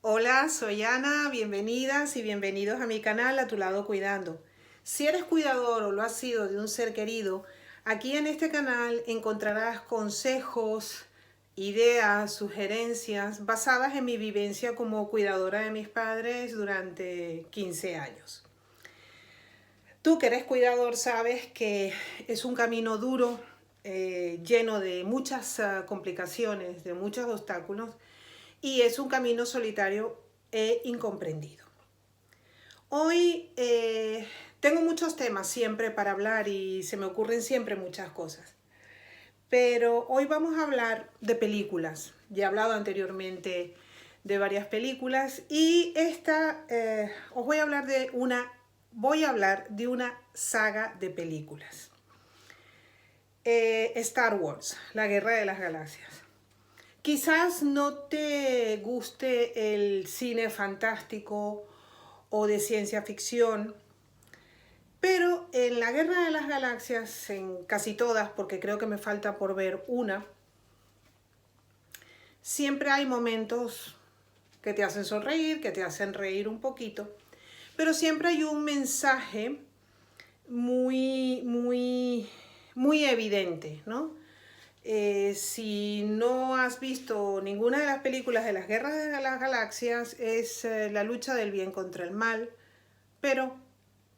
Hola, soy Ana, bienvenidas y bienvenidos a mi canal A Tu Lado Cuidando. Si eres cuidador o lo has sido de un ser querido, aquí en este canal encontrarás consejos, ideas, sugerencias basadas en mi vivencia como cuidadora de mis padres durante 15 años. Tú que eres cuidador sabes que es un camino duro, lleno de muchas complicaciones, de muchos obstáculos, y es un camino solitario e incomprendido. Hoy tengo muchos temas siempre para hablar y se me ocurren siempre muchas cosas, pero hoy vamos a hablar de películas. Ya he hablado anteriormente de varias películas y os voy a hablar de una saga de películas. Star Wars, la Guerra de las Galaxias. Quizás no te guste el cine fantástico o de ciencia ficción, pero en la Guerra de las Galaxias, en casi todas, porque creo que me falta por ver una, siempre hay momentos que te hacen sonreír, que te hacen reír un poquito, pero siempre hay un mensaje muy evidente, ¿no? Si no has visto ninguna de las películas de las Guerras de las Galaxias, es la lucha del bien contra el mal, pero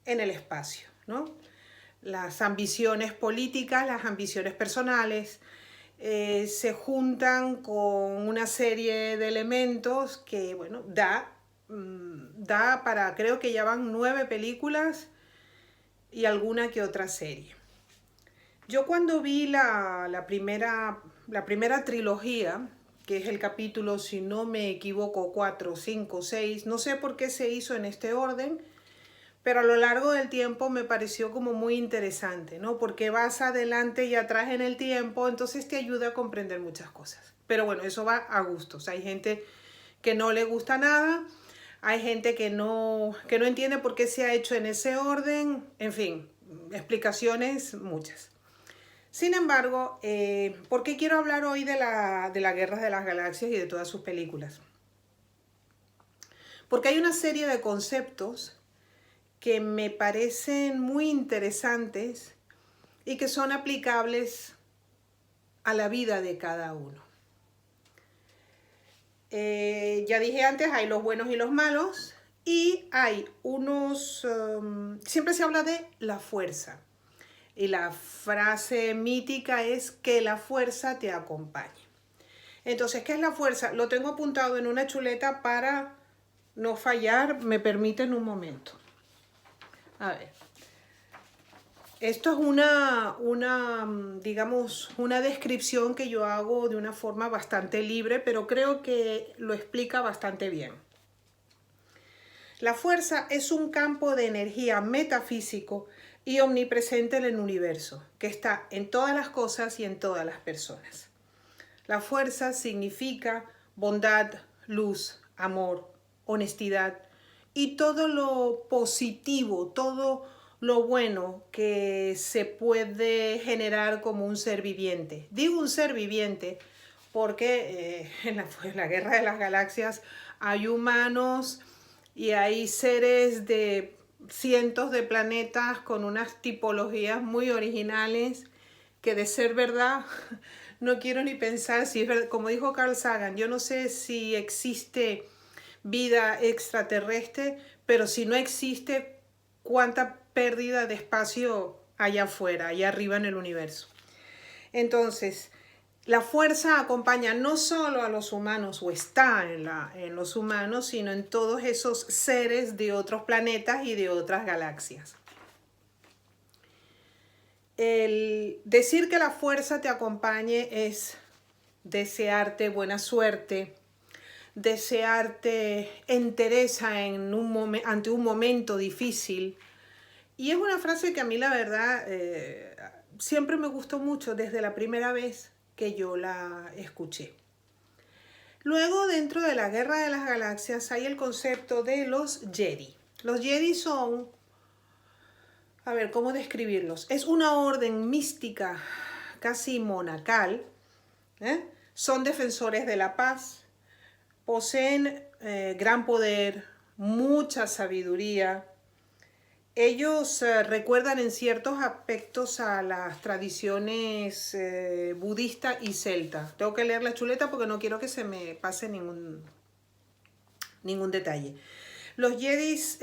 en el espacio, ¿no? Las ambiciones políticas, las ambiciones personales, se juntan con una serie de elementos que, bueno, da para, creo que ya van 9 películas y alguna que otra serie. Yo cuando vi la primera trilogía, que es el capítulo, si no me equivoco, 4, 5, 6, no sé por qué se hizo en este orden, pero a lo largo del tiempo me pareció como muy interesante, ¿no? Porque vas adelante y atrás en el tiempo, entonces te ayuda a comprender muchas cosas. Pero bueno, eso va a gustos. Hay gente que no le gusta nada, hay gente que no entiende por qué se ha hecho en ese orden, en fin, explicaciones muchas. Sin embargo, ¿por qué quiero hablar hoy de la Guerra de las Galaxias y de todas sus películas? Porque hay una serie de conceptos que me parecen muy interesantes y que son aplicables a la vida de cada uno. Ya dije antes, hay los buenos y los malos, y hay siempre se habla de la fuerza. Y la frase mítica es que la fuerza te acompañe. Entonces, ¿qué es la fuerza? Lo tengo apuntado en una chuleta para no fallar. Me permiten un momento. A ver. Esto es digamos, una descripción que yo hago de una forma bastante libre, pero creo que lo explica bastante bien. La fuerza es un campo de energía metafísico y omnipresente en el universo, que está en todas las cosas y en todas las personas. La fuerza significa bondad, luz, amor, honestidad y todo lo positivo, todo lo bueno que se puede generar como un ser viviente. Digo un ser viviente porque en la Guerra de las Galaxias hay humanos y hay seres de cientos de planetas con unas tipologías muy originales que, de ser verdad, no quiero ni pensar si es verdad. Como dijo Carl Sagan, yo no sé si existe vida extraterrestre, pero si no existe, cuánta pérdida de espacio hay afuera, allá arriba en el universo. Entonces, la fuerza acompaña no solo a los humanos, o está en los humanos, sino en todos esos seres de otros planetas y de otras galaxias. El decir que la fuerza te acompañe es desearte buena suerte, desearte entereza ante un momento difícil. Y es una frase que a mí, la verdad, siempre me gustó mucho desde la primera vez que yo la escuché. Luego, dentro de la Guerra de las Galaxias, hay el concepto de los Jedi. Los Jedi son, a ver, ¿cómo describirlos? Es una orden mística, casi monacal, ¿eh? Son defensores de la paz, poseen gran poder, mucha sabiduría. Ellos recuerdan en ciertos aspectos a las tradiciones budista y celta. Tengo que leer la chuleta porque no quiero que se me pase ningún detalle. Los Jedis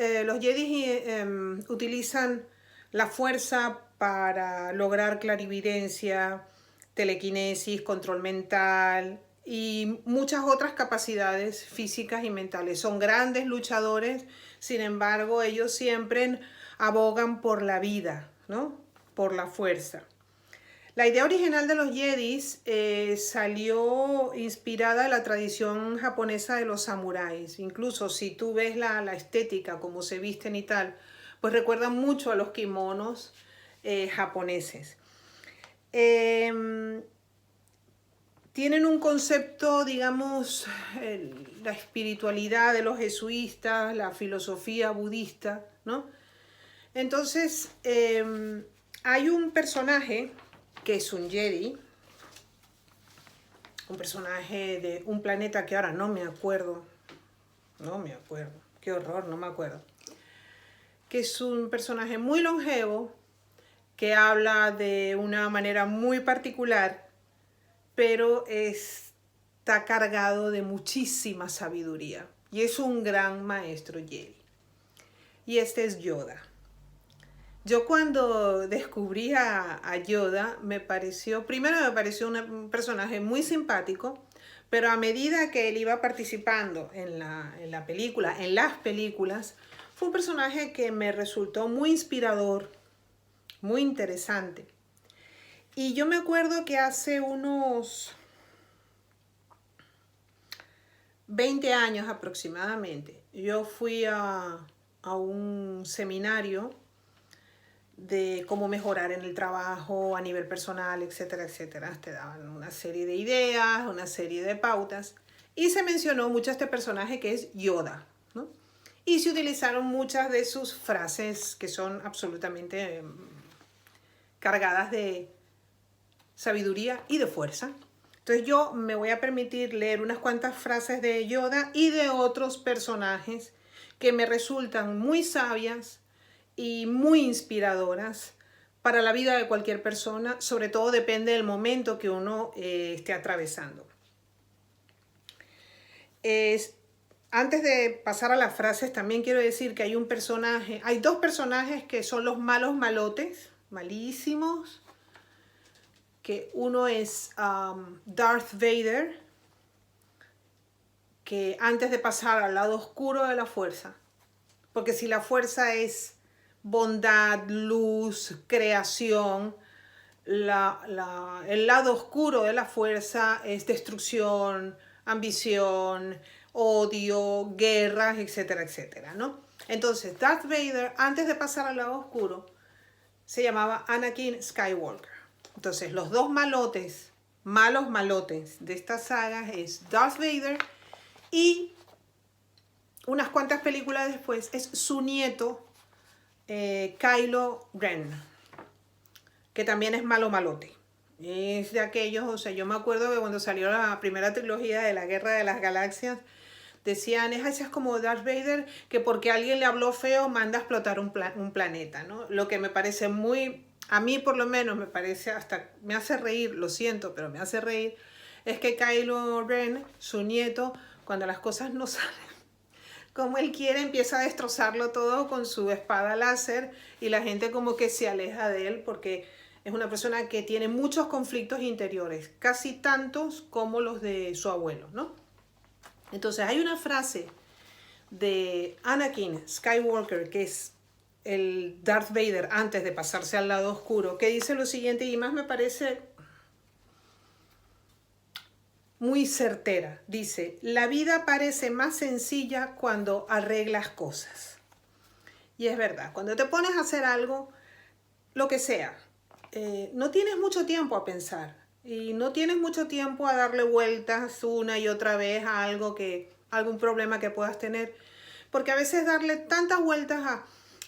utilizan la fuerza para lograr clarividencia, telequinesis, control mental y muchas otras capacidades físicas y mentales. Son grandes luchadores, sin embargo, ellos siempre abogan por la vida, ¿no? Por la fuerza. La idea original de los Jedis salió inspirada de la tradición japonesa de los samuráis. Incluso si tú ves la estética, cómo se visten y tal, pues recuerdan mucho a los kimonos japoneses. Tienen un concepto, digamos, la espiritualidad de los jesuitas, la filosofía budista, ¿no? Entonces, hay un personaje que es un Jedi, un personaje de un planeta que ahora no me acuerdo, qué horror, no me acuerdo, que es un personaje muy longevo, que habla de una manera muy particular, pero está cargado de muchísima sabiduría, y es un gran maestro Jedi, y este es Yoda. Yo cuando descubrí a Yoda, primero me pareció un personaje muy simpático, pero a medida que él iba participando en las películas, fue un personaje que me resultó muy inspirador, muy interesante. Y yo me acuerdo que hace unos 20 años aproximadamente, yo fui a un seminario de cómo mejorar en el trabajo a nivel personal, etcétera, etcétera. Te daban una serie de ideas, una serie de pautas, y se mencionó mucho a este personaje que es Yoda, ¿no? Y se utilizaron muchas de sus frases que son absolutamente cargadas de sabiduría y de fuerza. Entonces yo me voy a permitir leer unas cuantas frases de Yoda y de otros personajes que me resultan muy sabias y muy inspiradoras para la vida de cualquier persona, sobre todo depende del momento que uno esté atravesando. Antes de pasar a las frases, también quiero decir que hay dos personajes que son los malos malotes, malísimos, que uno es Darth Vader, que antes de pasar al lado oscuro de la fuerza, porque si la fuerza es bondad, luz, creación, el lado oscuro de la fuerza es destrucción, ambición, odio, guerras, etcétera, etcétera, ¿no? Entonces, Darth Vader, antes de pasar al lado oscuro, se llamaba Anakin Skywalker. Entonces, los dos malos malotes de esta saga es Darth Vader, y unas cuantas películas después es su nieto, Kylo Ren, que también es malo malote. Es de aquellos, o sea, yo me acuerdo que cuando salió la primera trilogía de la Guerra de las Galaxias, decían, es como Darth Vader, que porque alguien le habló feo manda a explotar un planeta, ¿no? Lo que me parece a mí por lo menos me parece, hasta me hace reír, lo siento, pero me hace reír, es que Kylo Ren, su nieto, cuando las cosas no salen como él quiere, empieza a destrozarlo todo con su espada láser, y la gente como que se aleja de él porque es una persona que tiene muchos conflictos interiores, casi tantos como los de su abuelo, ¿no? Entonces hay una frase de Anakin Skywalker, que es el Darth Vader antes de pasarse al lado oscuro, que dice lo siguiente, y más me parece muy certera. Dice, la vida parece más sencilla cuando arreglas cosas. Y es verdad, cuando te pones a hacer algo, lo que sea, no tienes mucho tiempo a pensar, y no tienes mucho tiempo a darle vueltas una y otra vez a algún problema que puedas tener, porque a veces darle tantas vueltas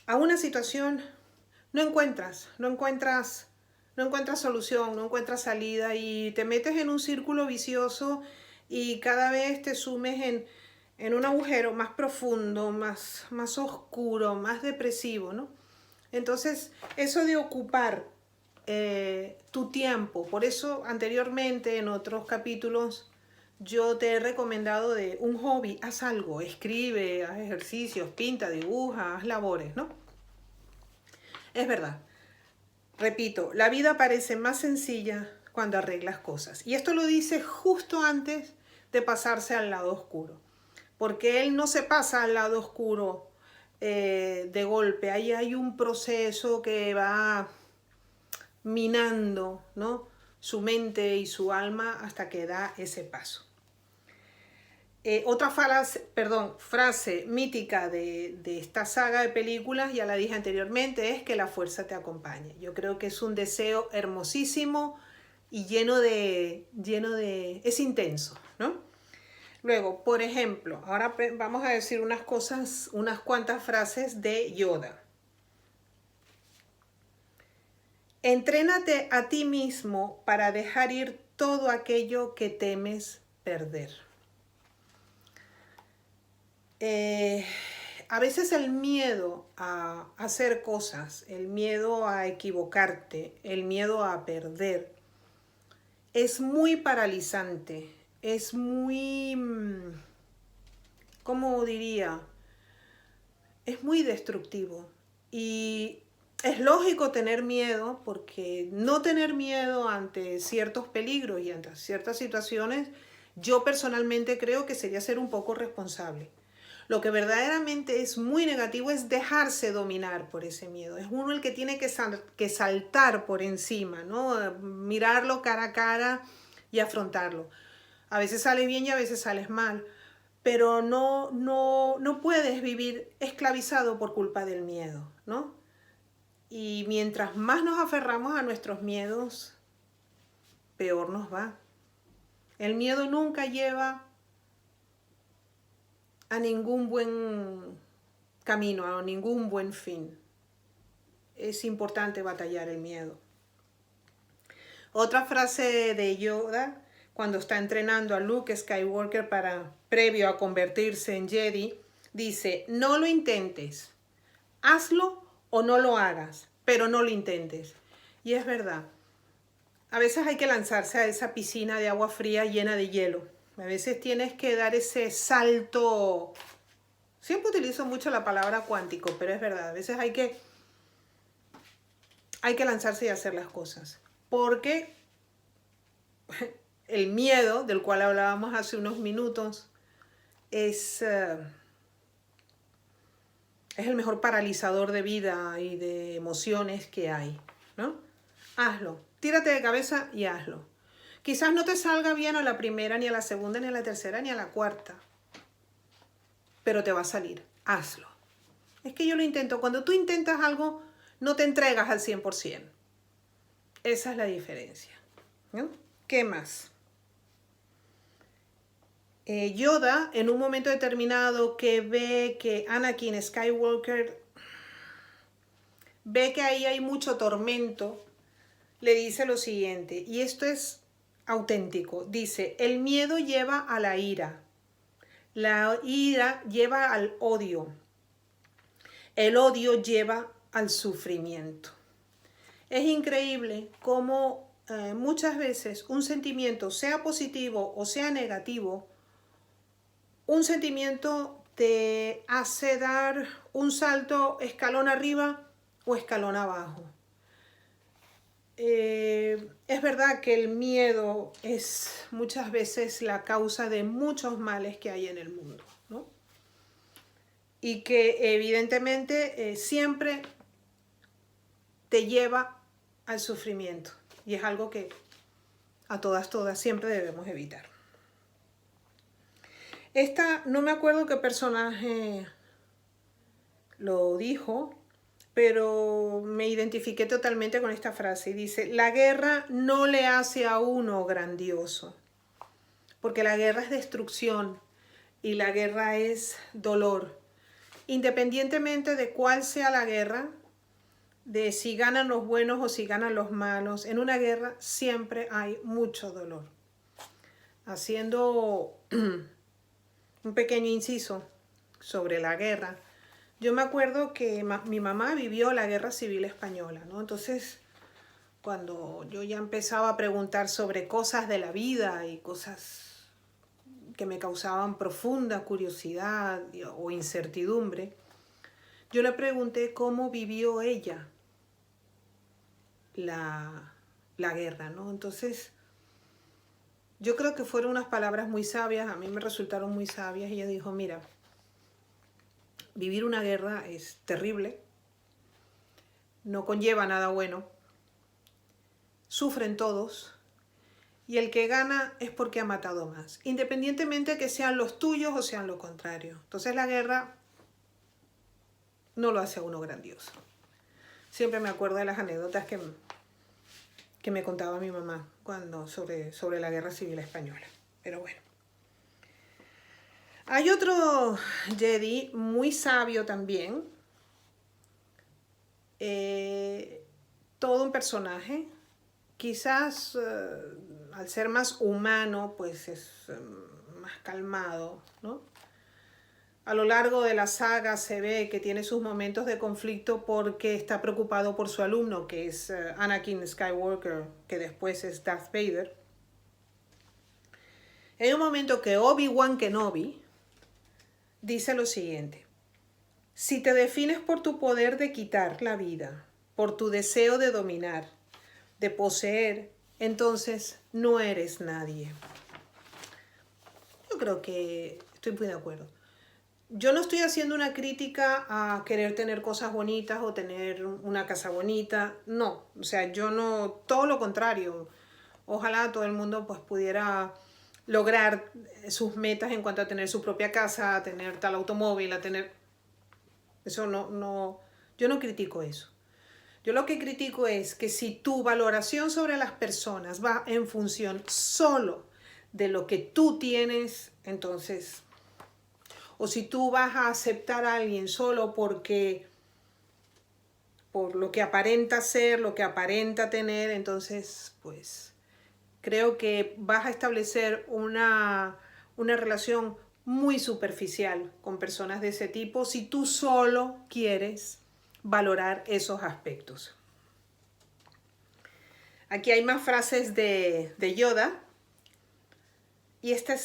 a una situación no encuentras solución, no encuentras salida, y te metes en un círculo vicioso y cada vez te sumes en un agujero más profundo, más oscuro, más depresivo, ¿no? Entonces, eso de ocupar tu tiempo, por eso anteriormente en otros capítulos yo te he recomendado de un hobby, haz algo, escribe, haz ejercicios, pinta, dibuja, haz labores, ¿no? Es verdad. Repito, la vida parece más sencilla cuando arreglas cosas. Y esto lo dice justo antes de pasarse al lado oscuro. Porque él no se pasa al lado oscuro de golpe. Ahí hay un proceso que va minando, ¿no?, su mente y su alma hasta que da ese paso. Otra frase mítica de esta saga de películas, ya la dije anteriormente, es que la fuerza te acompañe. Yo creo que es un deseo hermosísimo y es intenso, ¿no? Luego, por ejemplo, ahora vamos a decir unas cuantas frases de Yoda. Entrénate a ti mismo para dejar ir todo aquello que temes perder. A veces el miedo a hacer cosas, el miedo a equivocarte, el miedo a perder, es muy paralizante, es muy, ¿cómo diría? Es muy destructivo. Y es lógico tener miedo, porque no tener miedo ante ciertos peligros y ante ciertas situaciones, yo personalmente creo que sería ser un poco responsable. Lo que verdaderamente es muy negativo es dejarse dominar por ese miedo. Es uno el que tiene que saltar por encima, ¿no? Mirarlo cara a cara y afrontarlo. A veces sales bien y a veces sales mal, pero no puedes vivir esclavizado por culpa del miedo, ¿no? Y mientras más nos aferramos a nuestros miedos, peor nos va. El miedo nunca lleva a ningún buen camino, a ningún buen fin. Es importante batallar el miedo. Otra frase de Yoda, cuando está entrenando a Luke Skywalker previo a convertirse en Jedi, dice: no lo intentes, hazlo o no lo hagas, pero no lo intentes. Y es verdad. A veces hay que lanzarse a esa piscina de agua fría llena de hielo. A veces tienes que dar ese salto. Siempre utilizo mucho la palabra cuántico, pero es verdad. A veces hay que lanzarse y hacer las cosas. Porque el miedo, del cual hablábamos hace unos minutos, es el mejor paralizador de vida y de emociones que hay, ¿no? Hazlo. Tírate de cabeza y hazlo. Quizás no te salga bien a la primera, ni a la segunda, ni a la tercera, ni a la cuarta. Pero te va a salir. Hazlo. Es que yo lo intento. Cuando tú intentas algo, no te entregas al 100%. Esa es la diferencia, ¿no? ¿Qué más? Yoda, en un momento determinado que ve que Anakin Skywalker ve que ahí hay mucho tormento, le dice lo siguiente, y esto es auténtico. Dice: el miedo lleva a la ira lleva al odio, el odio lleva al sufrimiento. Es increíble cómo muchas veces un sentimiento, sea positivo o sea negativo, un sentimiento te hace dar un salto escalón arriba o escalón abajo. Es verdad que el miedo es muchas veces la causa de muchos males que hay en el mundo, ¿no? Y que evidentemente siempre te lleva al sufrimiento. Y es algo que a todas siempre debemos evitar. No me acuerdo qué personaje lo dijo, pero me identifiqué totalmente con esta frase. Y dice: la guerra no le hace a uno grandioso, porque la guerra es destrucción y la guerra es dolor. Independientemente de cuál sea la guerra, de si ganan los buenos o si ganan los malos, en una guerra siempre hay mucho dolor. haciendo un pequeño inciso sobre la guerra, yo me acuerdo que mi mamá vivió la Guerra Civil Española, ¿no? Entonces, cuando yo ya empezaba a preguntar sobre cosas de la vida y cosas que me causaban profunda curiosidad o incertidumbre, yo le pregunté cómo vivió ella la guerra, ¿no? Entonces, yo creo que fueron unas palabras muy sabias, a mí me resultaron muy sabias, y ella dijo, mira, vivir una guerra es terrible, no conlleva nada bueno, sufren todos, y el que gana es porque ha matado más, independientemente que sean los tuyos o sean lo contrario. Entonces la guerra no lo hace a uno grandioso. Siempre me acuerdo de las anécdotas que me contaba mi mamá sobre la Guerra Civil Española. Pero bueno. Hay otro Jedi muy sabio también. Todo un personaje. Quizás al ser más humano, pues es más calmado, ¿no? A lo largo de la saga se ve que tiene sus momentos de conflicto porque está preocupado por su alumno, que es Anakin Skywalker, que después es Darth Vader. Hay un momento que Obi-Wan Kenobi dice lo siguiente: si te defines por tu poder de quitar la vida, por tu deseo de dominar, de poseer, entonces no eres nadie. Yo creo que estoy muy de acuerdo. Yo no estoy haciendo una crítica a querer tener cosas bonitas o tener una casa bonita, no, o sea, yo no, todo lo contrario. Ojalá todo el mundo pues pudiera lograr sus metas en cuanto a tener su propia casa, a tener tal automóvil, a tener... Eso no, yo no critico eso. Yo lo que critico es que si tu valoración sobre las personas va en función solo de lo que tú tienes, entonces... O si tú vas a aceptar a alguien solo por lo que aparenta ser, lo que aparenta tener, entonces pues creo que vas a establecer una relación muy superficial con personas de ese tipo si tú solo quieres valorar esos aspectos. Aquí hay más frases de Yoda, y esta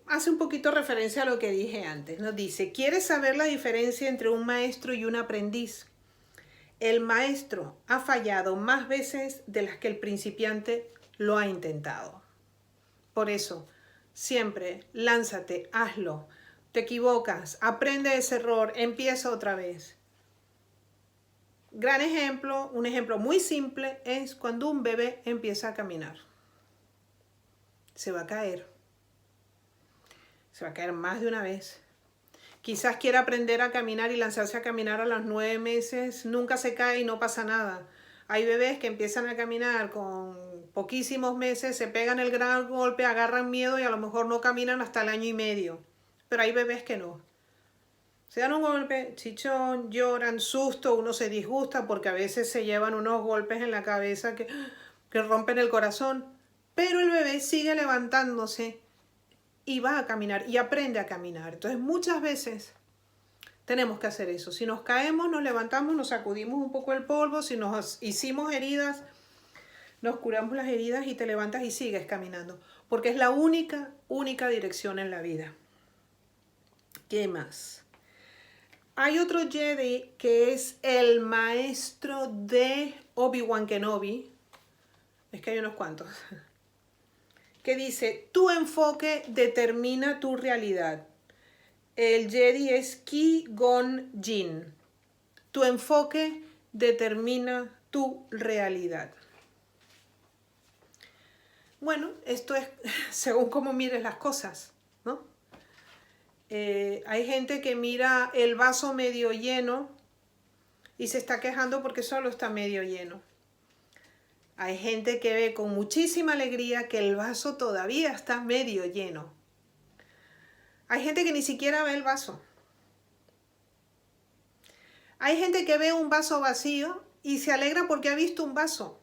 hace un poquito referencia a lo que dije antes. Nos dice, ¿quieres saber la diferencia entre un maestro y un aprendiz? El maestro ha fallado más veces de las que el principiante lo ha intentado. Por eso, siempre lánzate, hazlo. Te equivocas, aprende ese error, empieza otra vez. Gran ejemplo, un ejemplo muy simple, es cuando un bebé empieza a caminar. Se va a caer. Se va a caer más de una vez. Quizás quiera aprender a caminar y lanzarse a caminar a los 9 meses, nunca se cae y no pasa nada. Hay bebés que empiezan a caminar con poquísimos meses, se pegan el gran golpe, agarran miedo y a lo mejor no caminan hasta el año y medio. Pero hay bebés que no. Se dan un golpe, chichón, lloran, susto, uno se disgusta porque a veces se llevan unos golpes en la cabeza que rompen el corazón. Pero el bebé sigue levantándose y va a caminar y aprende a caminar. Entonces muchas veces tenemos que hacer eso. Si nos caemos, nos levantamos, nos sacudimos un poco el polvo. Si nos hicimos heridas, nos curamos las heridas y te levantas y sigues caminando. Porque es la única dirección en la vida. ¿Qué más? Hay otro Jedi que es el maestro de Obi-Wan Kenobi. Es que hay unos cuantos. Que dice, tu enfoque determina tu realidad. El Jedi es Qui-Gon Jinn. Tu enfoque determina tu realidad. Bueno, esto es según cómo mires las cosas, ¿no? Hay gente que mira el vaso medio lleno y se está quejando porque solo está medio lleno. Hay gente que ve con muchísima alegría que el vaso todavía está medio lleno. Hay gente que ni siquiera ve el vaso. Hay gente que ve un vaso vacío y se alegra porque ha visto un vaso.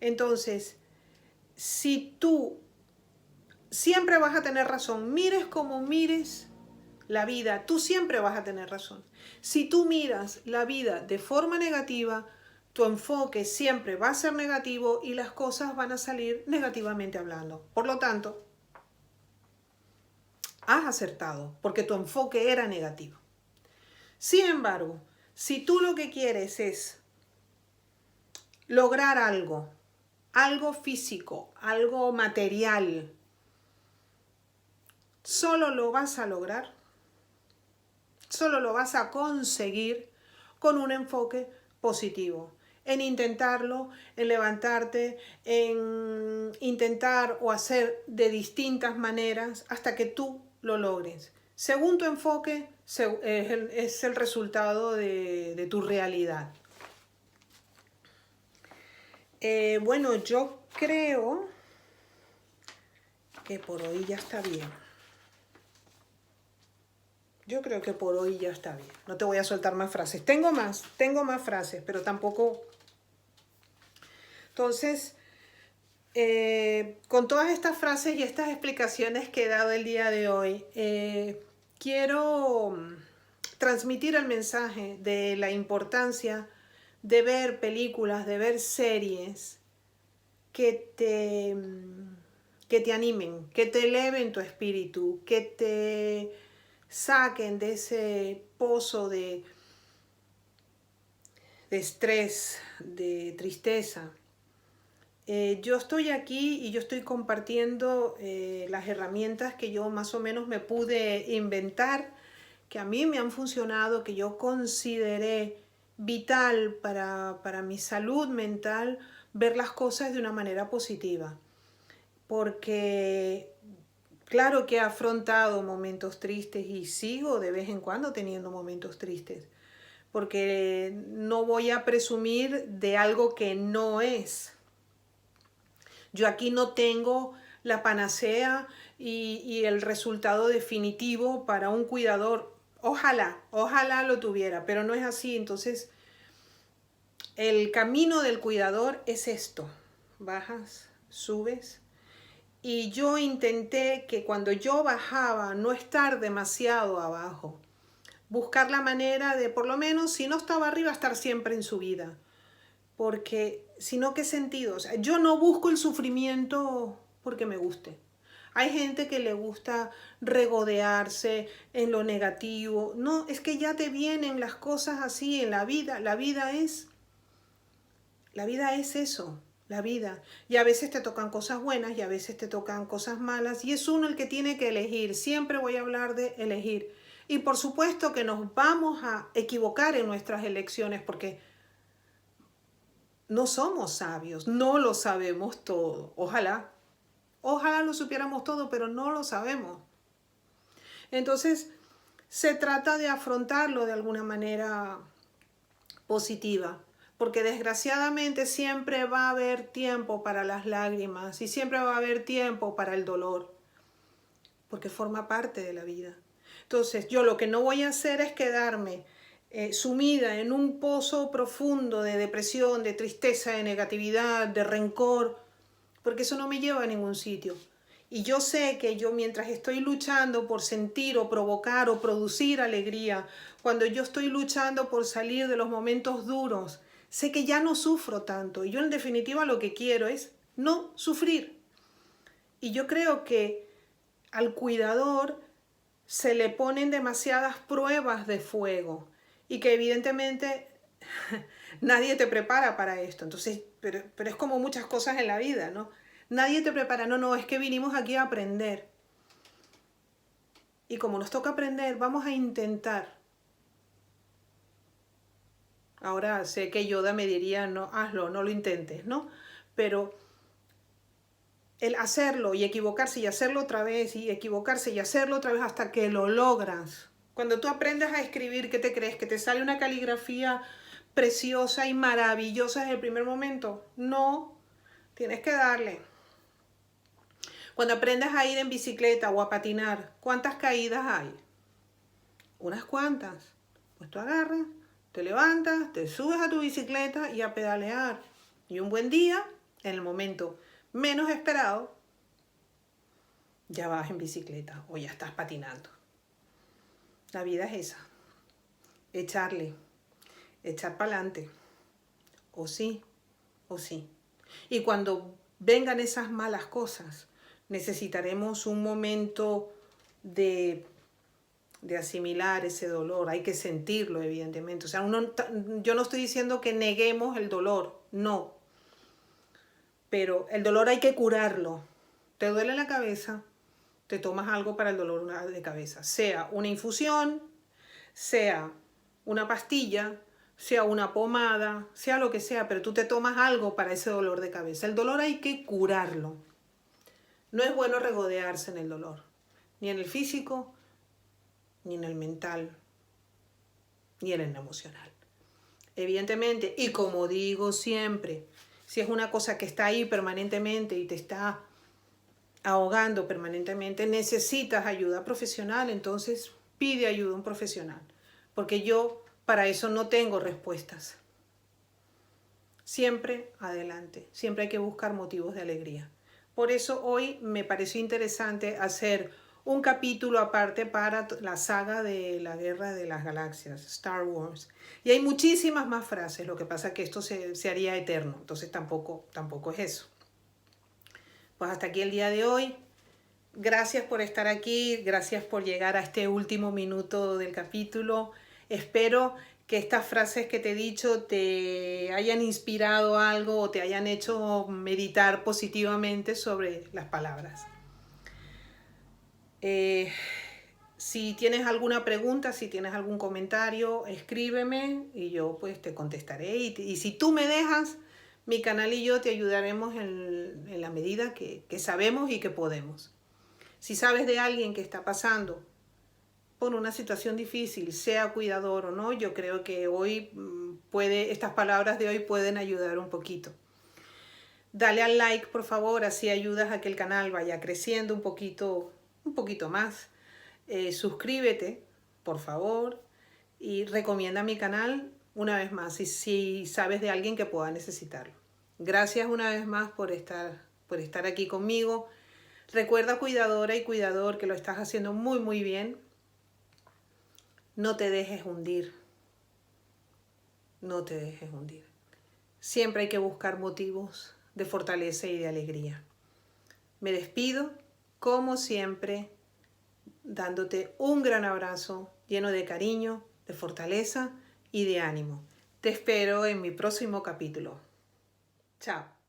Entonces, si tú siempre vas a tener razón. Mires como mires la vida, tú siempre vas a tener razón. Si tú miras la vida de forma negativa, tu enfoque siempre va a ser negativo y las cosas van a salir negativamente hablando. Por lo tanto, has acertado porque tu enfoque era negativo. Sin embargo, si tú lo que quieres es lograr algo, algo físico, algo material, solo lo vas a lograr, solo lo vas a conseguir con un enfoque positivo. En intentarlo, en levantarte, en intentar o hacer de distintas maneras hasta que tú lo logres. Según tu enfoque, es el resultado de tu realidad. Bueno, yo creo que por hoy ya está bien. Yo creo que por hoy ya está bien. No te voy a soltar más frases. Tengo más frases, pero tampoco... Entonces, con todas estas frases y estas explicaciones que he dado el día de hoy, quiero transmitir el mensaje de la importancia de ver películas, de ver series que te animen, que te eleven tu espíritu, que te saquen de ese pozo de estrés, de tristeza. Yo estoy aquí y yo estoy compartiendo las herramientas que yo más o menos me pude inventar, que a mí me han funcionado, que yo consideré vital para mi salud mental, ver las cosas de una manera positiva. Porque claro que he afrontado momentos tristes y sigo de vez en cuando teniendo momentos tristes, porque no voy a presumir de algo que no es. Yo aquí no tengo la panacea y el resultado definitivo para un cuidador. Ojalá lo tuviera, pero no es así. Entonces, el camino del cuidador es esto. Bajas, subes. Y yo intenté que cuando yo bajaba, no estar demasiado abajo. Buscar la manera de, por lo menos, si no estaba arriba, estar siempre en subida. Porque, si no, ¿qué sentido? O sea, yo no busco el sufrimiento porque me guste. Hay gente que le gusta regodearse en lo negativo. No, es que ya te vienen las cosas así en la vida. La vida es eso, la vida. Y a veces te tocan cosas buenas y a veces te tocan cosas malas. Y es uno el que tiene que elegir. Siempre voy a hablar de elegir. Y por supuesto que nos vamos a equivocar en nuestras elecciones porque no somos sabios, no lo sabemos todo. Ojalá lo supiéramos todo, pero no lo sabemos. Entonces, se trata de afrontarlo de alguna manera positiva, porque desgraciadamente siempre va a haber tiempo para las lágrimas y siempre va a haber tiempo para el dolor, porque forma parte de la vida. Entonces, yo lo que no voy a hacer es quedarme sumida en un pozo profundo de depresión, de tristeza, de negatividad, de rencor, porque eso no me lleva a ningún sitio. Y yo sé que yo mientras estoy luchando por sentir o provocar o producir alegría, cuando yo estoy luchando por salir de los momentos duros, sé que ya no sufro tanto. Y yo en definitiva lo que quiero es no sufrir. Y yo creo que al cuidador se le ponen demasiadas pruebas de fuego y que evidentemente nadie te prepara para esto. Entonces, pero es como muchas cosas en la vida, ¿no? Nadie te prepara, no, es que vinimos aquí a aprender. Y como nos toca aprender, vamos a intentar. Ahora sé que Yoda me diría, no, hazlo, no lo intentes, ¿no? Pero el hacerlo y equivocarse y hacerlo otra vez y equivocarse y hacerlo otra vez hasta que lo logras. Cuando tú aprendes a escribir, ¿qué te crees? ¿Que te sale una caligrafía preciosa y maravillosa desde el primer momento? No, tienes que darle. Cuando aprendes a ir en bicicleta o a patinar, ¿cuántas caídas hay? Unas cuantas. Pues tú agarras, te levantas, te subes a tu bicicleta y a pedalear. Y un buen día, en el momento menos esperado, ya vas en bicicleta o ya estás patinando. La vida es esa. Echarle, echar para adelante. O sí, o sí. Y cuando vengan esas malas cosas, necesitaremos un momento de asimilar ese dolor. Hay que sentirlo, evidentemente. O sea, yo no estoy diciendo que neguemos el dolor, no. Pero el dolor hay que curarlo. ¿Te duele la cabeza? Te tomas algo para el dolor de cabeza. Sea una infusión, sea una pastilla, sea una pomada, sea lo que sea, pero tú te tomas algo para ese dolor de cabeza. El dolor hay que curarlo. No es bueno regodearse en el dolor, ni en el físico, ni en el mental, ni en el emocional. Evidentemente, y como digo siempre, si es una cosa que está ahí permanentemente y te está ahogando permanentemente, necesitas ayuda profesional, entonces pide ayuda a un profesional, porque yo para eso no tengo respuestas. Siempre adelante, siempre hay que buscar motivos de alegría. Por eso hoy me pareció interesante hacer un capítulo aparte para la saga de la Guerra de las Galaxias, Star Wars. Y hay muchísimas más frases, lo que pasa es que esto se haría eterno, entonces tampoco es eso. Pues hasta aquí el día de hoy. Gracias por estar aquí, gracias por llegar a este último minuto del capítulo. Espero que estas frases que te he dicho te hayan inspirado algo o te hayan hecho meditar positivamente sobre las palabras. Si tienes alguna pregunta, si tienes algún comentario, escríbeme y yo pues te contestaré. Y si tú me dejas, mi canal y yo te ayudaremos en la medida que sabemos y que podemos. Si sabes de alguien que está pasando por una situación difícil, sea cuidador o no, yo creo que hoy estas palabras de hoy pueden ayudar un poquito. Dale al like, por favor, así ayudas a que el canal vaya creciendo un poquito más. Suscríbete, por favor, y recomienda mi canal una vez más, si sabes de alguien que pueda necesitarlo. Gracias una vez más por estar aquí conmigo. Recuerda, cuidadora y cuidador, que lo estás haciendo muy, muy bien. No te dejes hundir. No te dejes hundir. Siempre hay que buscar motivos de fortaleza y de alegría. Me despido, como siempre, dándote un gran abrazo lleno de cariño, de fortaleza y de ánimo. Te espero en mi próximo capítulo. Chao.